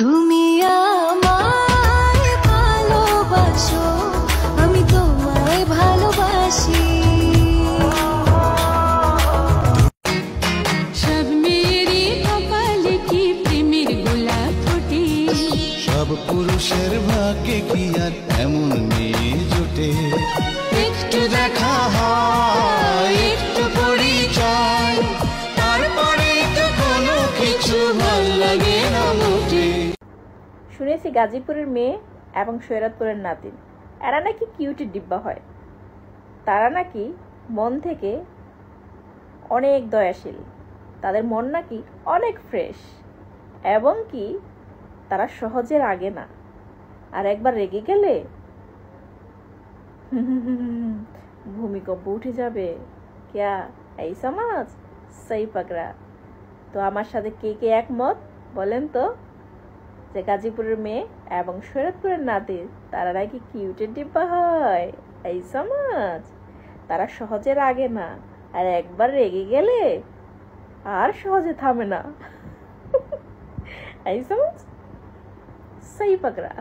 তুমি আমায় ভালোবাসো, আমি তোমায় ভালোবাসি। সব মেয়েরই কপালে কি প্রেমের গোলাপ ফোটে, সব পুরুষের ভাগ্যে কি আর এমন মেয়ে জোটে। একটু দেখা হয়, একটু পরিচয়, তারপরে তো কোনো কিছু ভাল লাগে না মোটে। শুনেছি গাজীপুরের মেয়ে এবং সৈয়দপুরের নাতিন এরা নাকি কিউটি ডিব্বা হয়। তারা নাকি মন থেকে অনেক দয়াশীল, তাদের মন নাকি অনেক ফ্রেশ, এবং কি তারা সহজে রাগে না, আর একবার রেগে গেলে ভূমিকম্প উঠে যাবে। ক্যা এই সমাজ সেই পাকড়া। তো আমার সাথে কে কে একমত বলেন তো, যে গাজীপুরের মেয়ে এবং সৈয়দপুরের নাতিন তারা নাকি কিউটের ডিব্বা হয়। এই সমাজ তারা সহজে রাগে না, আর একবার রেগে গেলে আর সহজে থামে না। এই সমাজ সেই পাকড়া।